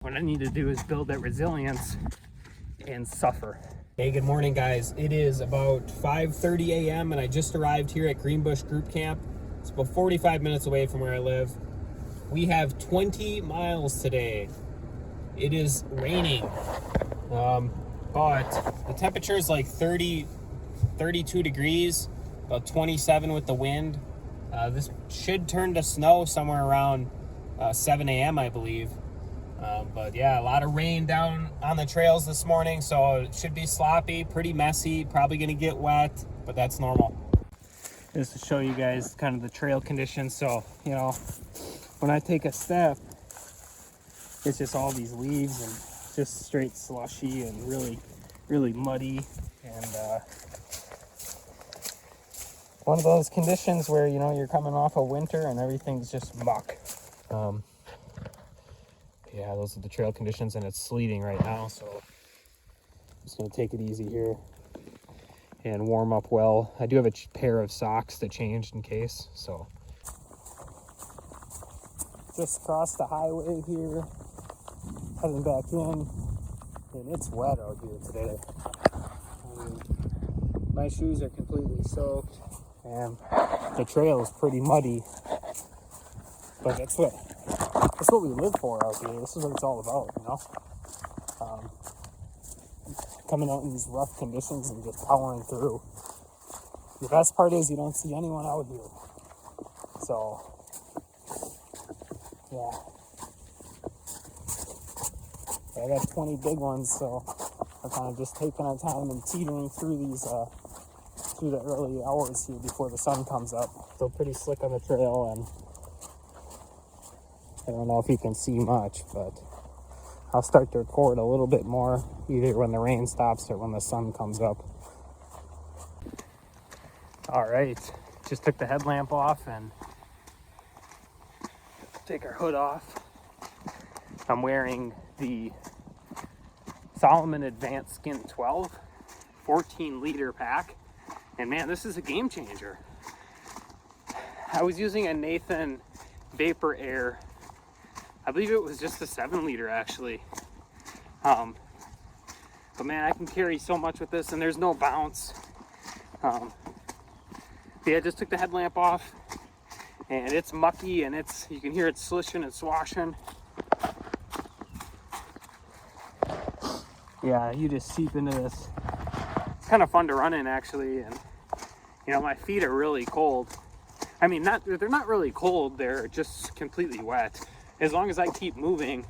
What I need to do is build that resilience and suffer. Hey, good morning, guys. It is about 5:30 a.m. and I just arrived here at Greenbush Group Camp. It's about 45 minutes away from where I live. We have 20 miles today. It is raining, but the temperature is like 32 degrees, about 27 with the wind. This should turn to snow somewhere around 7 a.m. I believe. But yeah, a lot of rain down on the trails this morning, so it should be sloppy, pretty messy, probably gonna get wet, but that's normal. Just to show you guys kind of the trail conditions. So, you know, when I take a step, it's just all these leaves and just straight slushy and really muddy, and one of those conditions where, you know, you're coming off of winter and everything's just muck. Yeah, those are the trail conditions, and it's sleeting right now, so I'm just gonna take it easy here and warm up well. I do have a pair of socks to change in case. So just crossed the highway here, heading back in, and it's wet out here today. My shoes are completely soaked, and the trail is pretty muddy, but that's what we live for out here. This is what it's all about, you know? Coming out in these rough conditions and just powering through. The best part is you don't see anyone out here. So, yeah. I got 20 big ones, so we're kind of just taking our time and teetering through these, through the early hours here before the sun comes up. Still pretty slick on the trail, and I don't know if you can see much, but I'll start to record a little bit more either when the rain stops or when the sun comes up. All right, just took the headlamp off and take our hood off. I'm wearing the Salomon Advanced Skin 12 14-liter pack, and man, this is a game changer. I was using a Nathan Vapor Air. I believe it was just a 7-liter actually. But man, I can carry so much with this, and there's no bounce. Yeah, I just took the headlamp off, and it's mucky, and you can hear it slishing and swashing. Yeah, you just seep into this. It's kind of fun to run in actually, and you know, my feet are really cold. I mean, they're not really cold, they're just completely wet. As long as I keep moving,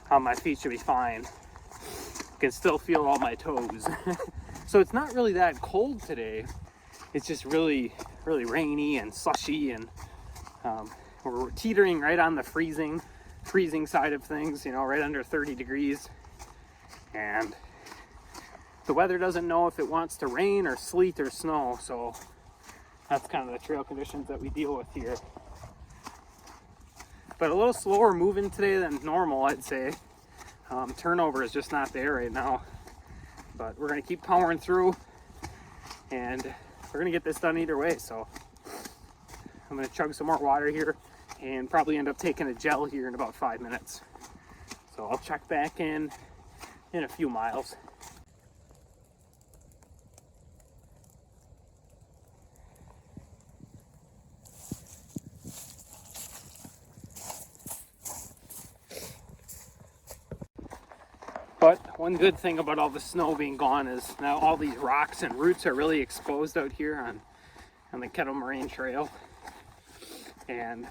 my feet should be fine. I can still feel all my toes. So it's not really that cold today. It's just really rainy and slushy, and we're teetering right on the freezing side of things, you know, right under 30 degrees. And the weather doesn't know if it wants to rain or sleet or snow, so that's kind of the trail conditions that we deal with here. But a little slower moving today than normal, I'd say. Turnover is just not there right now. But we're going to keep powering through, and we're going to get this done either way. So I'm going to chug some more water here and probably end up taking a gel here in about 5 minutes. So I'll check back in a few miles. But one good thing about all the snow being gone is now all these rocks and roots are really exposed out here on the Kettle Moraine trail. And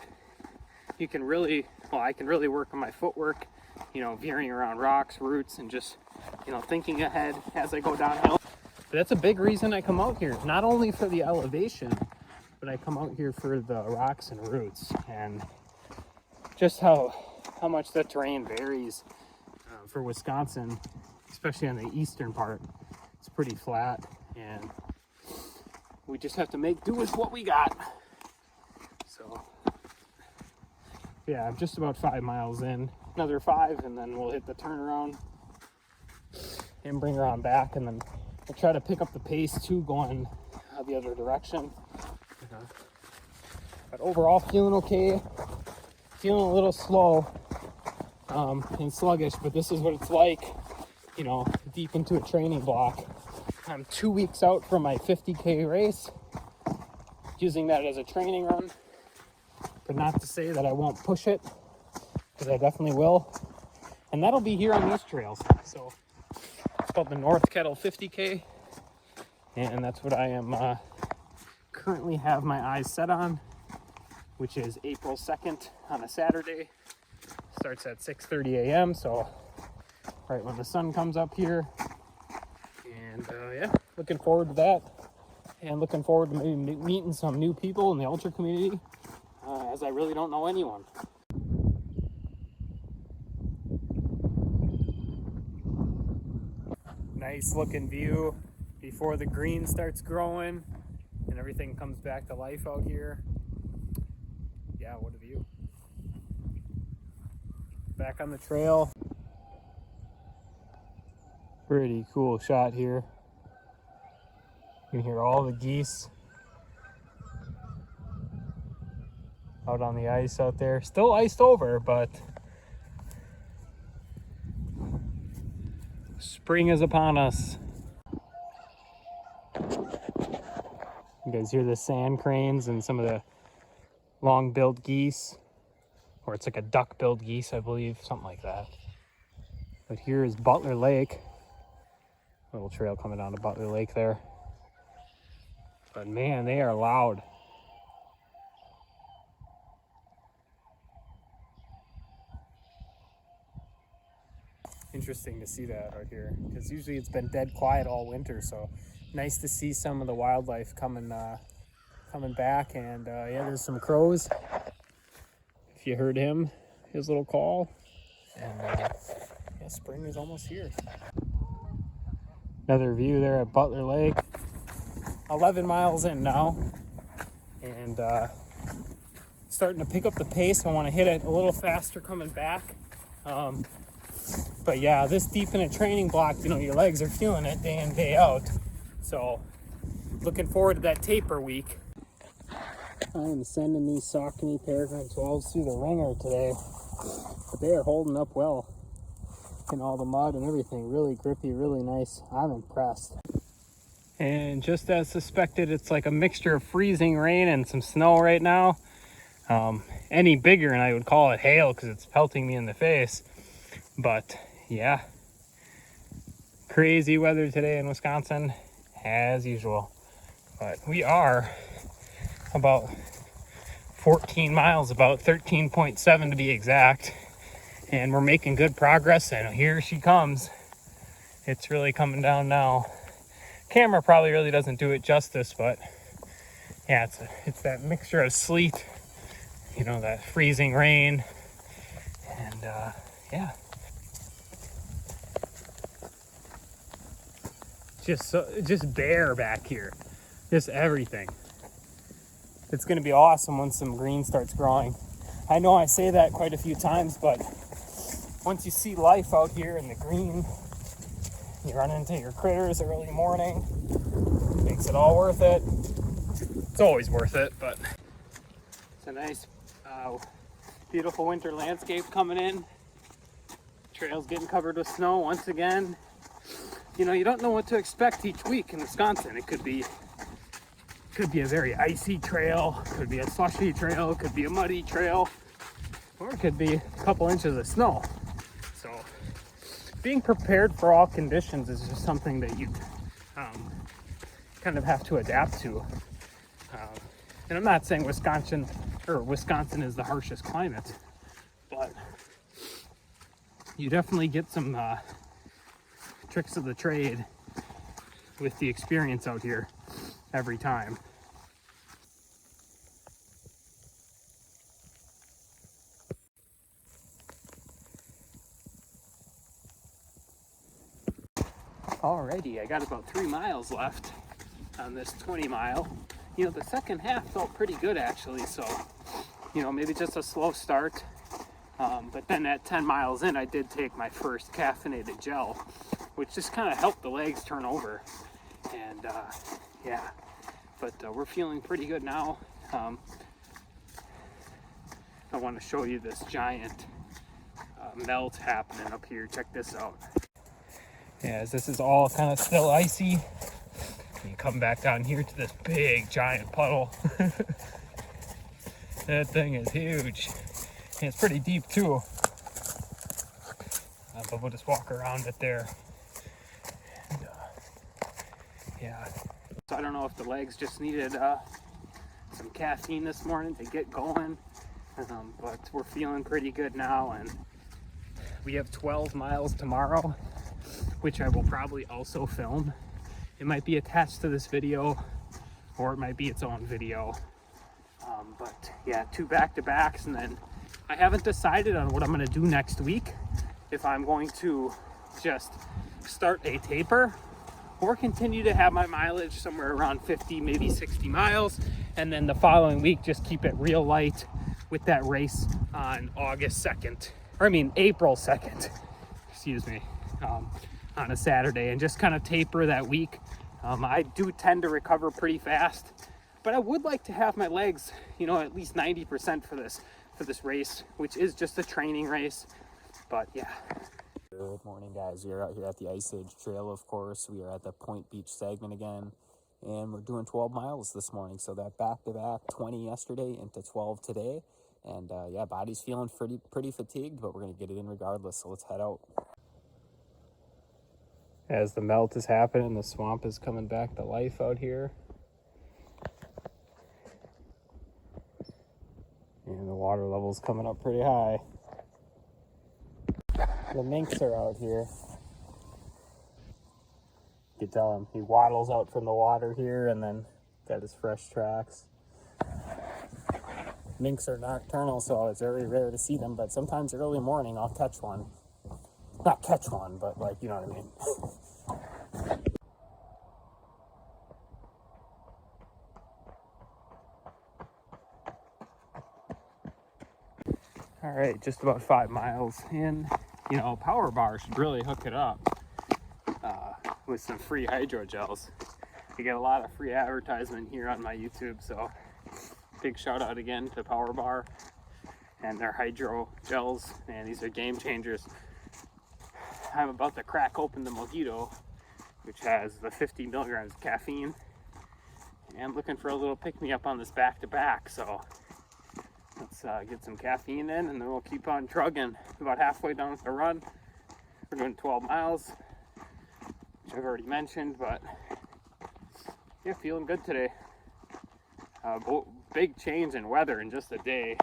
you can really, I can really work on my footwork, you know, veering around rocks, roots, and just, you know, thinking ahead as I go downhill. But that's a big reason I come out here, not only for the elevation, but I come out here for the rocks and roots, and just how much the terrain varies. For Wisconsin, especially on the eastern part, it's pretty flat, and we just have to make do with what we got. So yeah, I'm just about 5 miles in, another 5, and then we'll hit the turnaround and bring her on back, and then we'll try to pick up the pace too, going the other direction. But overall, feeling okay, feeling a little slow. and sluggish, but this is what it's like, you know, deep into a training block. I'm 2 weeks out from my 50K race, using that as a training run, but not to say that I won't push it, because I definitely will. And that'll be here on these trails. So it's called the North Kettle 50K, and that's what I am currently have my eyes set on, which is April 2nd on a Saturday. Starts at 6:30 a.m. so right when the sun comes up here. And yeah, looking forward to that, and looking forward to maybe meeting some new people in the ultra community, as I really don't know anyone. Nice looking view before the green starts growing and everything comes back to life out here. Yeah, what a view. Back on the trail. Pretty cool shot here. You can hear all the geese out on the ice out there. Still iced over, but spring is upon us. You guys hear the sand cranes and some of the long-billed geese, or it's like a duck-billed geese, I believe, something like that. But here is Butler Lake. Little trail coming down to Butler Lake there. But man, they are loud. Interesting to see that out here, because usually it's been dead quiet all winter, so nice to see some of the wildlife coming back. And yeah, there's some crows, if you heard him, his little call. And yeah, spring is almost here. Another view there at Butler Lake. 11 miles in now, and starting to pick up the pace. I want to hit it a little faster coming back. But yeah, this deep in a training block, you know, your legs are feeling it day in, day out. So looking forward to that taper week. I am sending these Saucony Peregrine 12s through the ringer today, but they are holding up well in all the mud and everything. Really grippy, really nice. I'm impressed. And just as suspected, it's like a mixture of freezing rain and some snow right now. Any bigger and I would call it hail because it's pelting me in the face. But yeah, crazy weather today in Wisconsin as usual. But we are about 14 miles, about 13.7 to be exact, and we're making good progress. And here she comes. It's really coming down now. Camera probably really doesn't do it justice, but yeah, it's that mixture of sleet, you know, that freezing rain, and yeah, just bare back here, just everything. It's gonna be awesome once some green starts growing. I know I say that quite a few times, but once you see life out here in the green, you run into your critters early morning, makes it all worth it. It's always worth it, but it's a nice, beautiful winter landscape coming in. Trails getting covered with snow once again. You know, you don't know what to expect each week in Wisconsin. It could be a very icy trail, could be a slushy trail, could be a muddy trail, or it could be a couple inches of snow. So being prepared for all conditions is just something that you kind of have to adapt to. And I'm not saying Wisconsin is the harshest climate, but you definitely get some tricks of the trade with the experience out here every time. Alrighty, I got about 3 miles left on this 20 mile. You know, the second half felt pretty good actually, so, you know, maybe just a slow start. But then at 10 miles in, I did take my first caffeinated gel, which just kind of helped the legs turn over. And yeah, but we're feeling pretty good now. I want to show you this giant melt happening up here. Check this out. Yeah, this is all kind of still icy. You come back down here to this big giant puddle. That thing is huge. And it's pretty deep too. But we'll just walk around it there. And, yeah. So I don't know if the legs just needed some caffeine this morning to get going. But we're feeling pretty good now. And we have 12 miles tomorrow, which I will probably also film. It might be attached to this video, or it might be its own video. But yeah, 2 back-to-backs, and then I haven't decided on what I'm going to do next week. If I'm going to just start a taper or continue to have my mileage somewhere around 50, maybe 60 miles, and then the following week just keep it real light with that race on April 2nd, excuse me, on a Saturday, and just kind of taper that week. I do tend to recover pretty fast, but I would like to have my legs, at least 90% for this race, which is just a training race. But yeah. Good morning, guys. We are out here at the Ice Age Trail, of course. We are at the Point Beach segment again, and we're doing 12 miles this morning. So that back-to-back, 20 yesterday into 12 today. And yeah, body's feeling pretty fatigued, but we're going to get it in regardless. So let's head out. As the melt is happening, the swamp is coming back to life out here. And the water level's coming up pretty high. The minks are out here. You can tell him, he waddles out from the water here and then got his fresh tracks. Minks are nocturnal, so it's very rare to see them, but sometimes early morning I'll catch one. Not catch one, but you know what I mean. All right, just about 5 miles in. Power Bar should really hook it up with some free hydro gels. I get a lot of free advertisement here on my YouTube, so big shout out again to Power Bar and their hydro gels. Man, these are game changers. I'm about to crack open the Mojito, which has the 50 milligrams of caffeine, and I'm looking for a little pick-me-up on this back-to-back, so let's get some caffeine in, and then we'll keep on trugging. About halfway down the run. We're doing 12 miles, which I've already mentioned, but yeah, feeling good today. Big change in weather in just a day.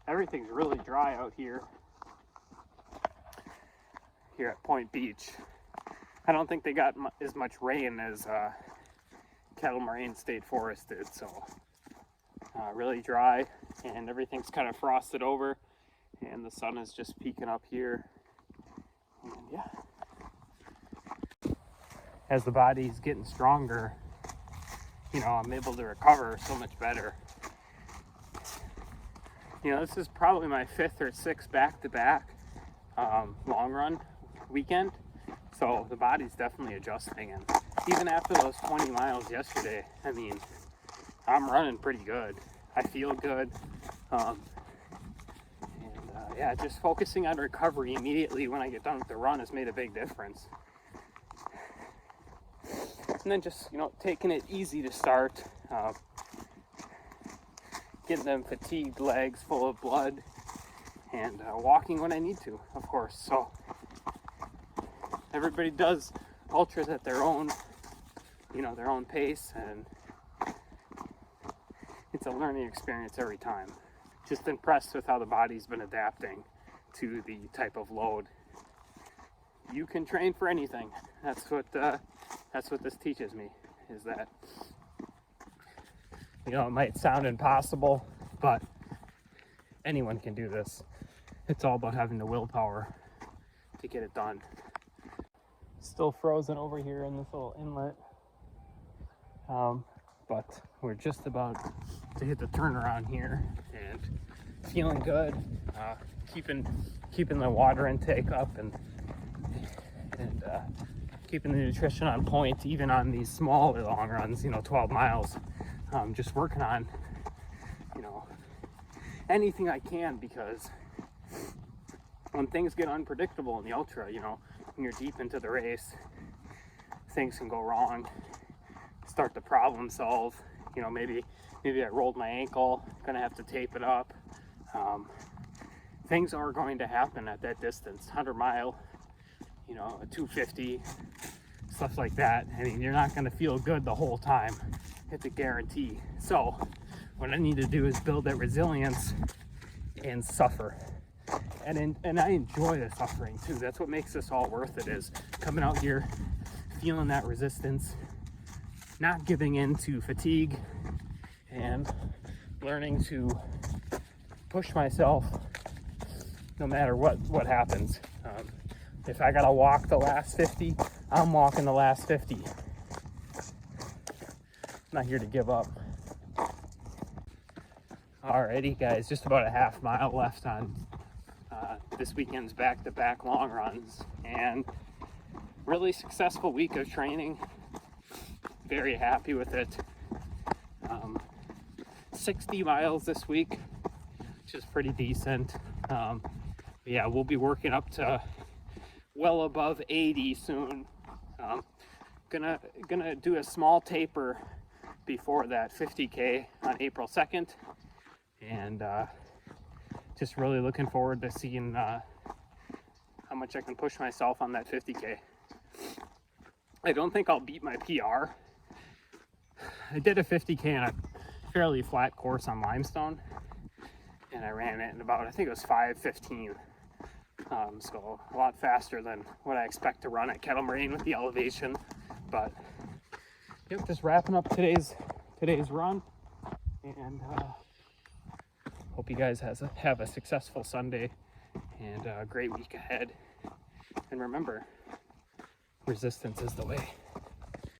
Everything's really dry out here at Point Beach. I don't think they got as much rain as Kettle Moraine State Forest did, so really dry, and everything's kind of frosted over, and the sun is just peeking up here. And yeah, as the body's getting stronger, I'm able to recover so much better. This is probably my 5th or 6th back-to-back long run weekend, so the body's definitely adjusting. And even after those 20 miles yesterday, I'm running pretty good. I feel good. Yeah, just focusing on recovery immediately when I get done with the run has made a big difference. And then just, taking it easy to start. Getting them fatigued legs full of blood, and walking when I need to, of course. So everybody does ultras at their own, their own pace, and it's a learning experience every time. Just impressed with how the body's been adapting to the type of load. You can train for anything. That's what this teaches me, is that it might sound impossible, but anyone can do this. It's all about having the willpower to get it done. Still frozen over here in this little inlet, but we're just about to hit the turnaround here, and feeling good. Keeping the water intake up, and keeping the nutrition on point, even on these smaller long runs, 12 miles. Just working on, anything I can, because when things get unpredictable in the ultra, you know, when you're deep into the race, things can go wrong. Start to problem solve. You know, maybe I rolled my ankle, gonna have to tape it up. Things are going to happen at that distance, 100 mile, you know, a 250, stuff like that. I mean, you're not gonna feel good the whole time. It's a guarantee. So what I need to do is build that resilience and suffer. And I enjoy the suffering too. That's what makes this all worth it, is coming out here, feeling that resistance, not giving in to fatigue, and learning to push myself no matter what happens. If I gotta walk the last 50, I'm walking the last 50. I'm not here to give up. Alrighty guys, just about a half mile left on this weekend's back-to-back long runs, and really successful week of training. Very happy with it. 60 miles this week, which is pretty decent. Yeah, we'll be working up to well above 80 soon. Gonna do a small taper before that 50K on April 2nd, and just really looking forward to seeing how much I can push myself on that 50K. I don't think I'll beat my PR. I did a 50K on a fairly flat course on limestone, and I ran it in about, I think it was 5:15. So a lot faster than what I expect to run at Kettle Moraine with the elevation. But yep, just wrapping up today's run, and hope you guys have a successful Sunday and a great week ahead. And remember, resistance is the way.